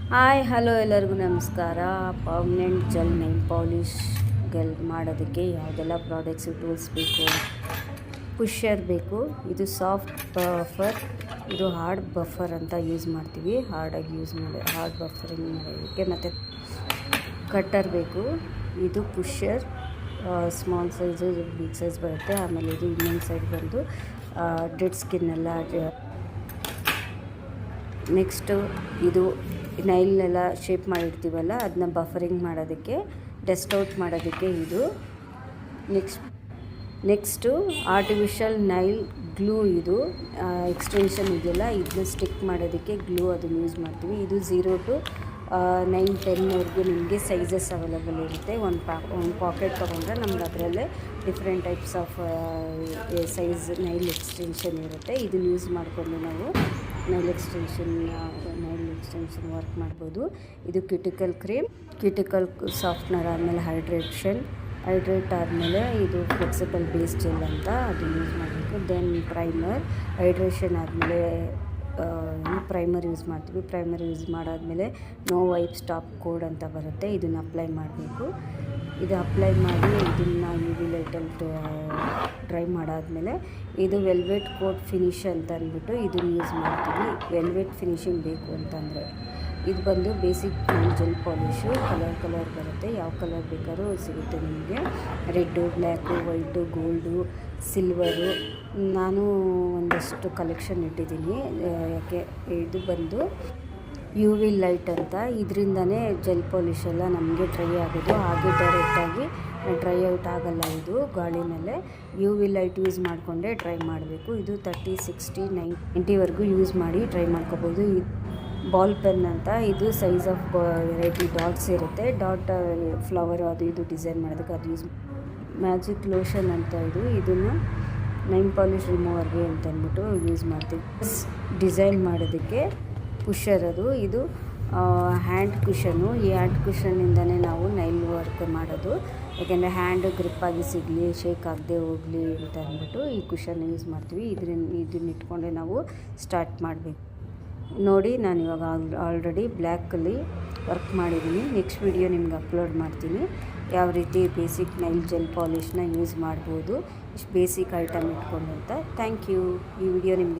Hi hello ಎಲ್ಲರಿಗೂ ನಮಸ್ಕಾರ. Permanent gel nail polish ಮಾಡೋದಕ್ಕೆ ಯಾವುದೆಲ್ಲ ಪ್ರಾಡಕ್ಟ್ಸು ಟೂಲ್ಸ್ ಬೇಕು. ಪುಷರ್ ಬೇಕು, ಇದು ಸಾಫ್ಟ್ ಬಫರ್, ಇದು ಹಾರ್ಡ್ ಬಫರ್ ಅಂತ ಯೂಸ್ ಮಾಡ್ತೀವಿ. ಹಾರ್ಡ್ ಬಫರಿಂಗ್ ಮಾಡೋದಕ್ಕೆ. ಮತ್ತು ಕಟ್ಟರ್ ಬೇಕು, ಇದು ಪುಷರ್ ಸ್ಮಾಲ್ ಸೈಜು ಬಿಗ್ ಸೈಜ್ ಬರುತ್ತೆ. ಆಮೇಲೆ ಇದು ಇನ್ನೊಂದು ಸೈಡ್ ಬಂದು ಡೆಡ್ ಸ್ಕಿನ್ ಎಲ್ಲ. ನೆಕ್ಸ್ಟು ಇದು ನೈಲ್ನೆಲ್ಲ ಶೇಪ್ ಮಾಡಿರ್ತೀವಲ್ಲ ಅದನ್ನ ಬಫರಿಂಗ್ ಮಾಡೋದಕ್ಕೆ, ಡಸ್ಟ್ ಔಟ್ ಮಾಡೋದಕ್ಕೆ ಇದು. ನೆಕ್ಸ್ಟು ಆರ್ಟಿಫಿಷಿಯಲ್ ನೈಲ್ ಗ್ಲೂ, ಇದು ಎಕ್ಸ್ಟೆನ್ಷನ್ ಇದೆಯಲ್ಲ ಇದನ್ನ ಸ್ಟಿಕ್ ಮಾಡೋದಕ್ಕೆ ಗ್ಲೂ ಅದನ್ನು ಯೂಸ್ ಮಾಡ್ತೀವಿ. ಇದು 0 to 9, 10ವರೆಗೂ ನಿಮಗೆ ಸೈಜಸ್ ಅವೈಲೇಬಲ್ ಇರುತ್ತೆ. ಒಂದು ಪಾಕೆಟ್ ತೊಗೊಂಡ್ರೆ ನಮ್ಗೆ ಅದರಲ್ಲೇ different types of size Nile extension ಇರುತ್ತೆ. ಇದನ್ನು ಯೂಸ್ ಮಾಡಿಕೊಂಡು ನಾವು ನೈಲ್ ಎಕ್ಸ್ಟೆನ್ಷನ್ ವರ್ಕ್ ಮಾಡ್ಬೋದು. ಇದು ಕ್ಯೂಟಿಕಲ್ ಸಾಫ್ಟ್ನರ್ ಆದಮೇಲೆ ಹೈಡ್ರೇಟ್ ಆದಮೇಲೆ ಇದು ಫ್ಲೆಕ್ಸಿಬಲ್ ಬೇಸ್ ಜೆಲ್ ಅಂತ ಅದು ಯೂಸ್ ಮಾಡಬೇಕು. ದೆನ್ ಹೈಡ್ರೇಷನ್ ಆದಮೇಲೆ ಪ್ರೈಮರ್ ಯೂಸ್ ಮಾಡ್ತೀವಿ. ಪ್ರೈಮರ್ ಯೂಸ್ ಮಾಡಾದಮೇಲೆ ನೋ ವೈಪ್ ಸ್ಟಾಪ್ ಕೋಡ್ ಅಂತ ಬರುತ್ತೆ, ಇದನ್ನು ಅಪ್ಲೈ ಮಾಡಬೇಕು. ಇದು ಅಪ್ಲೈ ಮಾಡಿ ಇದನ್ನು UV ಲೈಟಲ್ಲಿ ಡ್ರೈ ಮಾಡಾದಮೇಲೆ ಇದು ವೆಲ್ವೆಟ್ ಕೋಟ್ ಫಿನಿಶ್ ಅಂತ ಅಂದ್ಬಿಟ್ಟು ಇದನ್ನು ಯೂಸ್ ಮಾಡ್ತೀವಿ. ವೆಲ್ವೆಟ್ ಫಿನಿಶಿಂಗ್ ಬೇಕು ಅಂತಂದರೆ ಇದು ಬಂದು ಬೇಸಿಕ್ ಜೆಲ್ ಪಾಲಿಶು. ಕಲರ್ ಬರುತ್ತೆ, ಯಾವ ಕಲರ್ ಬೇಕಾದ್ರೂ ಸಿಗುತ್ತೆ ನಿಮಗೆ. Red, black, white, gold, silver. ನಾನು ಒಂದಷ್ಟು ಕಲೆಕ್ಷನ್ ಇಟ್ಟಿದ್ದೀನಿ. ಯಾಕೆ ಇದು ಬಂದು UV ಲೈಟ್ ಅಂತ, ಇದರಿಂದನೇ ಜೆಲ್ ಪಾಲಿಶ್ ಎಲ್ಲ ನಮಗೆ ಡ್ರೈ ಆಗೋದು. ಹಾಗೆ ಡೈರೆಕ್ಟಾಗಿ ಡ್ರೈ ಔಟ್ ಆಗಲ್ಲ, ಇದು ಗಾಳಿನಲ್ಲೇ. UV ಲೈಟ್ ಯೂಸ್ ಮಾಡಿಕೊಂಡೇ ಡ್ರೈ ಮಾಡಬೇಕು. ಇದು 30, 60, 90ವರೆಗೂ ಯೂಸ್ ಮಾಡಿ ಡ್ರೈ ಮಾಡ್ಕೋಬೋದು. ಬಾಲ್ ಪೆನ್ ಅಂತ, ಇದು ಸೈಜ್ ಆಫ್ ವೆರೈಟಿ ಡಾಟ್ಸ್ ಇರುತ್ತೆ. ಡಾಟ್ ಫ್ಲವರ್ ಅದು ಇದು ಡಿಸೈನ್ ಮಾಡೋದಕ್ಕೆ ಅದು ಯೂಸ್. ಮ್ಯಾಜಿಕ್ ಲೋಷನ್ ಅಂತ, ಇದನ್ನು ನೈಲ್ ಪಾಲಿಶ್ ರಿಮೂವರ್ಗೆ ಅಂತ ಅಂದ್ಬಿಟ್ಟು ಯೂಸ್ ಮಾಡ್ತೀವಿ. ಡಿಸೈನ್ ಮಾಡೋದಕ್ಕೆ ಪುಷರ್ ಇದು ಹ್ಯಾಂಡ್ ಕುಷನು. ಈ ಹ್ಯಾಂಡ್ ಕುಷನ್ನಿಂದನೇ ನಾವು ನೈಲ್ ವರ್ಕ್ ಮಾಡೋದು. ಯಾಕೆಂದರೆ ಹ್ಯಾಂಡ್ ಗ್ರಿಪ್ಪಾಗಿ ಸಿಗಲಿ, ಶೇಕ್ ಆಗದೆ ಹೋಗಲಿ ಅಂತ ಅಂದ್ಬಿಟ್ಟು ಈ ಕುಷನ್ ಯೂಸ್ ಮಾಡ್ತೀವಿ. ಇದನ್ನ ಇಟ್ಕೊಂಡೆ ನಾವು ಸ್ಟಾರ್ಟ್ ಮಾಡಬೇಕು. ನೋಡಿ, ನಾನು ಇವಾಗ ಆಲ್ರೆಡಿ ಬ್ಲ್ಯಾಕಲ್ಲಿ ವರ್ಕ್ ಮಾಡಿದ್ದೀನಿ. ನೆಕ್ಸ್ಟ್ ವಿಡಿಯೋ ನಿಮ್ಗೆ ಅಪ್ಲೋಡ್ ಮಾಡ್ತೀನಿ, ಯಾವ ರೀತಿ ಬೇಸಿಕ್ ನೈಲ್ ಜೆಲ್ ಪಾಲಿಷ್ನ ಯೂಸ್ ಮಾಡ್ಬೋದು, ಇಷ್ಟು ಬೇಸಿಕ್ ಐಟಮ್ ಇಟ್ಕೊಂಡು ಅಂತ. Thank you. ಈ ವಿಡಿಯೋ ನಿಮಗೆ